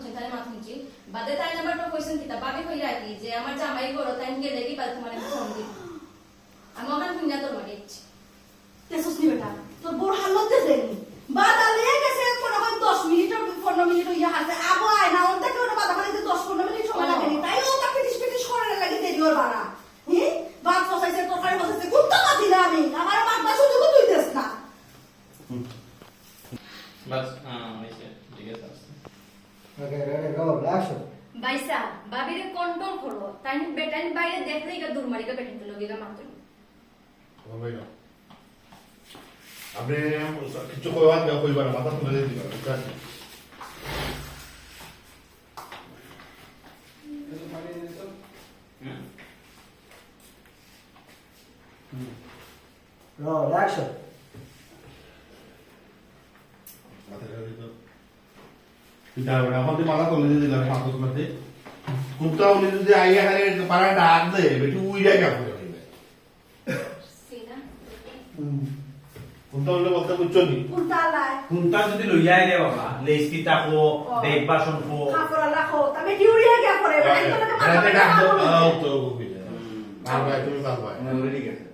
মাথুন তাই মাথুনছি বাদে তাই নাম্বারটা কইছেন কিতা বাকি কই রাখি যে আমার জামাই বড় তাই গেলে কি বাদ তোমার ফোন দিই আমি ওখানে শুনিয়া তোর মানে ইচ্ছে তেসুস নি বেটা তোর বড় হালত দেনি বাদা লেগে গেছে মনে হয় 10 মিনিট আর 15 মিনিট হইয়া আছে আবো আয় না ওটা কেউ বাদা খালি 10-15 মিনিট সময় লাগে তাই ও তাকে পিটিশ করে লাগে দেরি ওর বানা হ্যাঁ বাদ ফসাইছে তরকারি ফসাইছে কুত্তা মাতি না আমি আমার মাথা শুধু তুই দেস না বাস হইছে ঠিক আছে Okay, ready, go, action. বাইসা বাবিরে কন্ট্রোল করো তাই বেটাইন বাইরে দেখলেই গা দুরমারিকা বেটিন তো লগিগা মাতুন আপনি কিছু কইবার না কইবার মাথা তুলে দিবা ঠিক আছে Roll, action. আমাদের মাথা তুলে দিলাম মাথা তুলতে কুত্তা উনি যদি আইয়া খালি পাড়া ডাক দে বেটু উইরা গা করে সিনা কুত্তা উনি বলতে বুঝছো নি কুত্তা লাই কুন্তা যদি লইয়া রে বাবা লেসকি তাকো দেখ বাসন কো খাফরা রাখো তবে ডিউরিয়া কে করে রাতে ডাক দাও তো কইছে আর ভাই তুমি কাল ভাই ঠিক আছে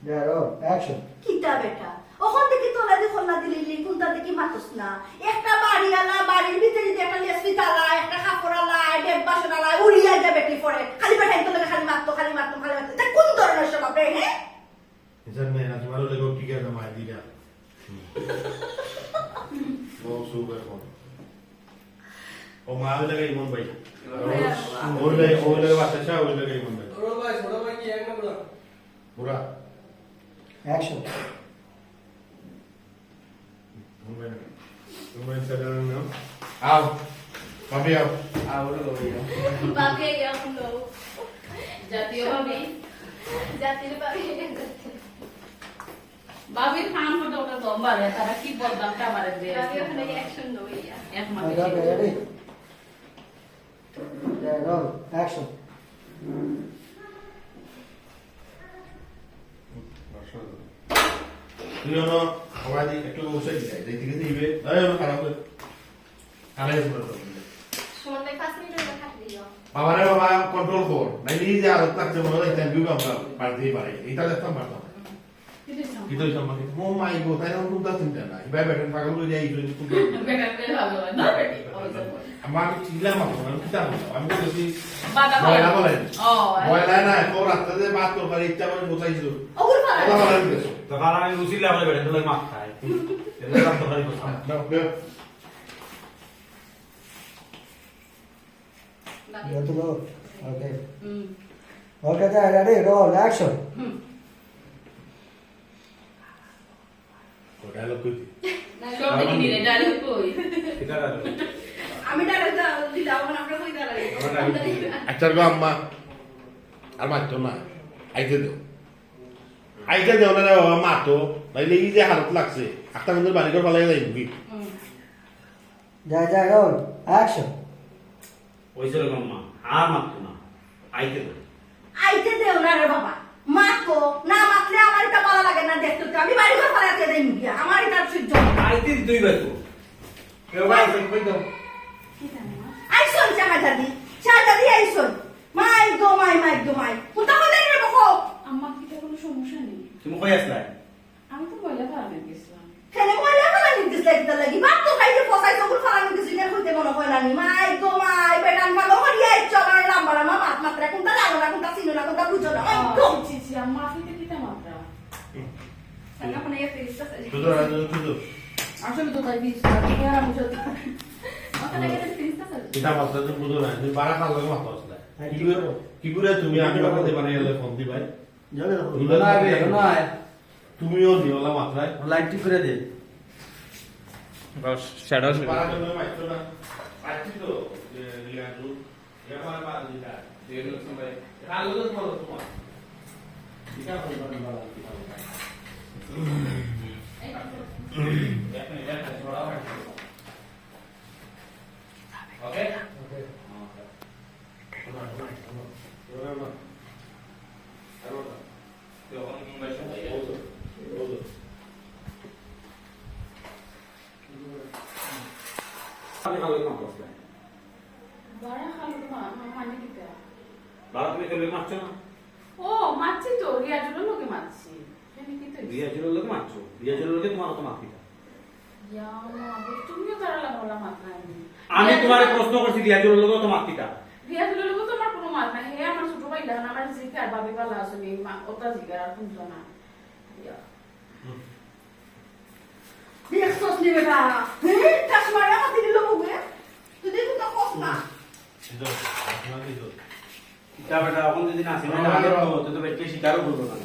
Yeah, roll, action. কিতা বেটা ওখান থেকে তোলা দিয়ে খোলা দিলি কুন্তা দেখি মাতস না একটা বাড়ি আলা বাড়ির ভিতরে যদি একটা লেসপি তালা একটা কাপড় আলা ডেব বাসন আলা উড়িয়া যা বেটি পড়ে খালি বেটাই তো খালি মারতো তা কোন ধরনের সব আপনি হ্যাঁ এজন মেয়ে না তোমার লেগো কি করে মাই দিলা ও সুপার কোন ও মা লাগে ইমন ভাই ওই লাগে বাচ্চা ওই লাগে ইমন ভাই ছোট ভাই কি এক নম্বর পুরা Action. তুমি সেটা নাও আও ভাবি আও আউরে লইয়া বাবি এখন লো জাতীয় বাবি জাতীয় বাবি বাবির খান মতো ওটা দম্বারে তারা কি বদনামটা আমারে দিয়ে বাবি ওখানে অ্যাকশন লইয়া এক মাস Okay, ready? Yeah, roll, action. তুই হলো সবাই একটু বসে দিই দেখতে গেছে ইবে এই খারাপ করে আরে সুমন ভাই 5 মিনিট হলো খাট দিও বাবারে বাবা কন্ট্রোল কর নাইলে এই যে আরত লাগছে মনে হয় ইন্টারভিউ আমরা পারতেই পারে এটা দেখতাম পারতাম কিন্তু সম্মানিত ও মাই গো তাই না তুই চিন্তা না এবার ব্যাটার পাগল হয়ে যাই তুই বেটা বেটা ভালো না বেটি আমার চিল্লা মারো আমি কি জানো আমি বলছি বাবা বয়লা বলেন ও বয়লা না তো রাতে যে বাত করবার ইচ্ছা করে বোঝাইছো ওগুলো কথা বলেন কিছু তো কাল আমি উচিলে বলে বেটা তো মাছ খাই এর কাম তো করি কথা নাও বাবি You have to go. Okay. হুম Okay, there, ready, roll, action. Dialogue কই সব দেখি নি রে ডালি কই এটা রাখো আমি ডাইরেক্ট দিলাম আমরা কই দাঁড়াই আচ্ছা গো আম্মা আর মারতো না আইতে দাও আইতে দাও না বাবা মারতো নাইলে এই যে হালত লাগছে একটা বন্ধুর বাড়ি ঘর পালাই যাই বুকি Yeah, roll, action. ওইসব মাম্মা আর মাত্র না আইতে তো আইতে দেও না রে বাবা মাতো না মাতলে আমার এটা ভালো লাগে না দেখতে তো আমি বাড়ি ঘর পালাতে দেই মুখিয়া আমার এটা সহ্য হয় না। আইতে দুই বার তো কেউ ভাই কই দাও আইসন চাহাদাদি আইসন মাই গো মাই কোথা কোথা রে বাবা আম্মা কি কোনো সমস্যা নেই তুমি কই আসলাই আমি তো বইলা পারবে গেছিলাম কেন বলে ফেলা নিতে লাগতে লাগি বাপ তো খাইতে ফসাই তো গুল ফেলা নিতে সিনে হইতে মনে হয় না মাই গো মাই বেটান ভালো হরিয়া চলার লাম্বারা মা মাত মাত্রা কোনটা জানো না কোনটা চিনো না কোনটা বুঝো না গো চিচি আম্মা ফিতে কিটা মাত্রা সাঙ্গা ফোনে এসে দিছস তুই আসলে তো তাই দিস না আমি তো ওখানে গেলে ফিনিশটা এটা মাত্র তো বুঝো না তুমি বাড়া খাল লাগে মাত্র আসলে কি করে তুমি আমি বানাতে পারি এলে ফোন দি ভাই তুমিও দিওলা মাত্রায় লাইট ঠিক করে দে বাস শ্যাডো বাড়া জন্য মাইতো না পাচ্ছি তো যে রিয়াজু এবার বাড়া দিটা দিয়ে দিল ভাই কালো তো বলো তোমার এটা হইবা না বাড়া Okay? Okay. আমি খালো মাত্র বাড়া খালো মানে কিটা বাবা তুমি খেলে মারছো না ও মারছি তো রিয়াজুলের লোকে মারছি এখানে কি তো রিয়াজুলের লোকে মারছো রিয়াজুলের লোকে তোমার তো মারতে ইয়া তুমিও তারা লাগলা মাত্রা আমি তোমারে প্রশ্ন করছি রিয়াজুলের লোকে তো মারতিটা রিয়াজুলের লোকে তো আমার কোনো মাত নাই হে আমার ছোট ভাই লাগান আমার জিকার বাবা বালা আসলে ওটা জিকার আর কোন জানা ইয়া দেখছস নি বেটা টাস মারে আমার দিদি লোক গে তুই দেখু না কস না এটা বেটা এখন যদি না আসে না তো বেটকে শিকারও করবো না